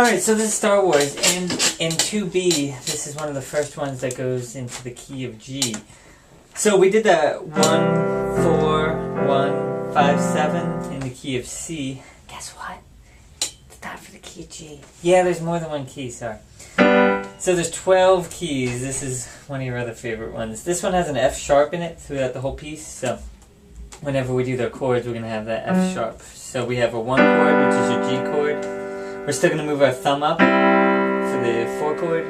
Alright, so this is Star Wars, and in 2B, this is one of the first ones that goes into the key of G. So we did that 1, 4, 1, 5, 7 in the key of C. Guess what? It's not for the key of G. Yeah, there's more than one key, sorry. So there's 12 keys. This is one of your other favorite ones. This one has an F sharp in it throughout the whole piece, so whenever we do the chords, we're going to have that F sharp. So we have a 1 chord, which is your G chord. We're still going to move our thumb up for the 4 chord,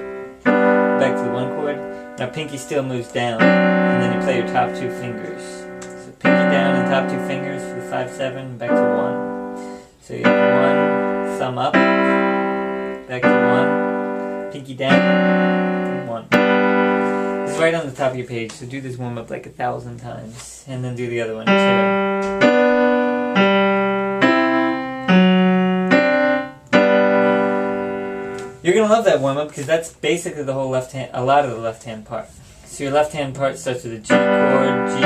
back to the 1 chord. And our pinky still moves down, and then you play your top 2 fingers. So pinky down and top 2 fingers for the 5, 7, back to 1. So you have 1, thumb up, back to 1, pinky down, 1. It's right on the top of your page, so do this warm up like 1,000 times, and then do the other one too. You're going to love that warm-up because that's basically the whole left hand, a lot of the left-hand part. So your left-hand part starts with a G chord, 4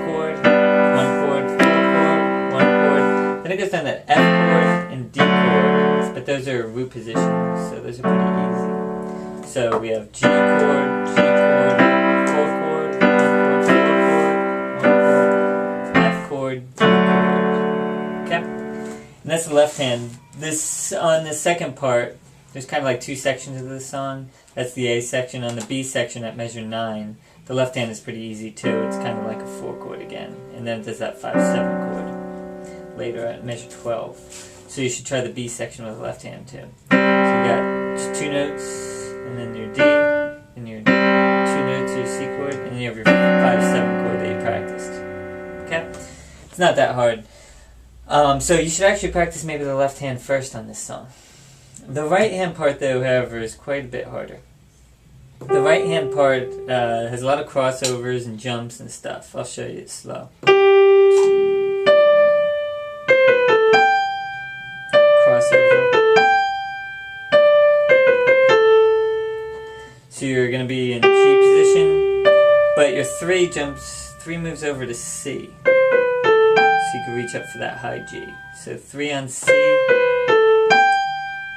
chord, 1 chord, 4 chord, 1 chord. Then it goes down to F chord and D chord, but those are root positions, so those are pretty easy. So we have G chord, 4 chord, 1 chord, 4 chord, 1 chord, F chord, D chord. Okay? And that's the left hand. This, on the second part, there's kind of like 2 sections of this song. That's the A section. On the B section at measure 9, the left hand is pretty easy too. It's kind of like a 4 chord again. And then it does that 5, 7 chord later at measure 12. So you should try the B section with the left hand too. So you got just 2 notes, and then your D, and your 2 notes, your C chord, and then you have your 5, 7 chord that you practiced. Okay? It's not that hard. So you should actually practice maybe the left hand first on this song. The right hand part though, however, is quite a bit harder. The right hand part has a lot of crossovers and jumps and stuff. I'll show you it slow. Crossover. So you're going to be in G position, but your 3 moves over to C. So you can reach up for that high G. So 3 on C,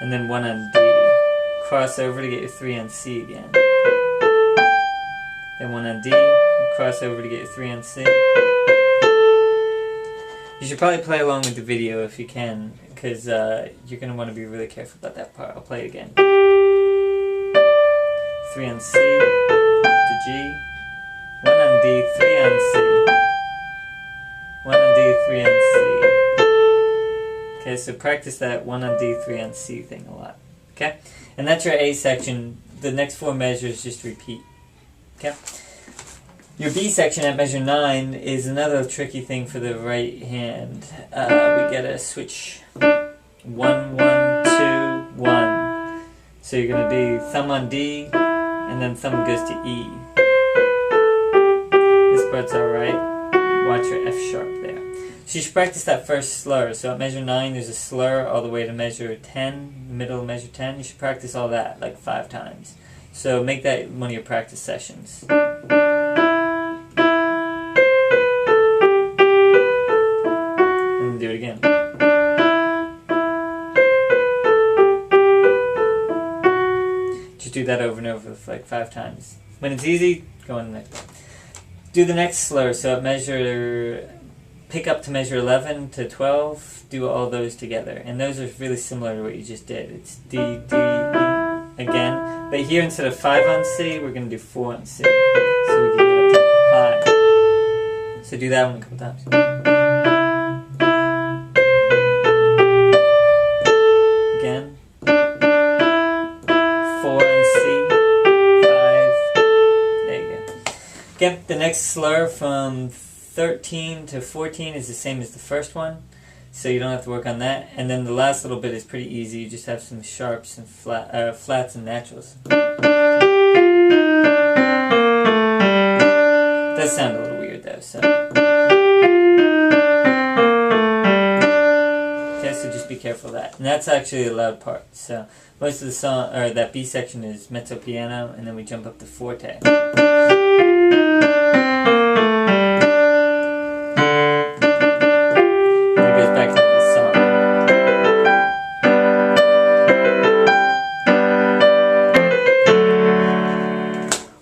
and then 1 on D. Cross over to get your 3 on C again. Then 1 on D, cross over to get your 3 on C. You should probably play along with the video if you can, because you're going to want to be really careful about that part. I'll play it again. 3 on C to G, 1 on D, 3 on C. 1 on D, 3 on C. Okay, so practice that 1 on D, 3 on C thing a lot. Okay? And that's your A section. The next 4 measures just repeat. Okay? Your B section at measure 9 is another tricky thing for the right hand. We gotta switch 1, 1, 2, 1. So you're gonna be thumb on D, and then thumb goes to E. This part's alright. Watch your F sharp there. So you should practice that first slur. So at measure 9 there's a slur all the way to measure 10, middle of measure 10. You should practice all that like 5 times. So make that one of your practice sessions. And do it again. Just do that over and over for like 5 times. When it's easy, go on the next one. Do the next slur, so at measure, pick up to measure 11 to 12, do all those together. And those are really similar to what you just did. It's D, D, E again. But here instead of 5 on C, we're going to do 4 on C. So we can get up to high. So do that one a couple times. Again. 4 on C. Okay, the next slur from 13 to 14 is the same as the first one, so you don't have to work on that. And then the last little bit is pretty easy. You just have some sharps and flats and naturals. It does sound a little weird though, so. Okay, so just be careful of that. And that's actually a loud part. So most of the song, or that B section is mezzo piano, and then we jump up to forte. Back to the song.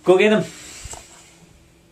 Go get them.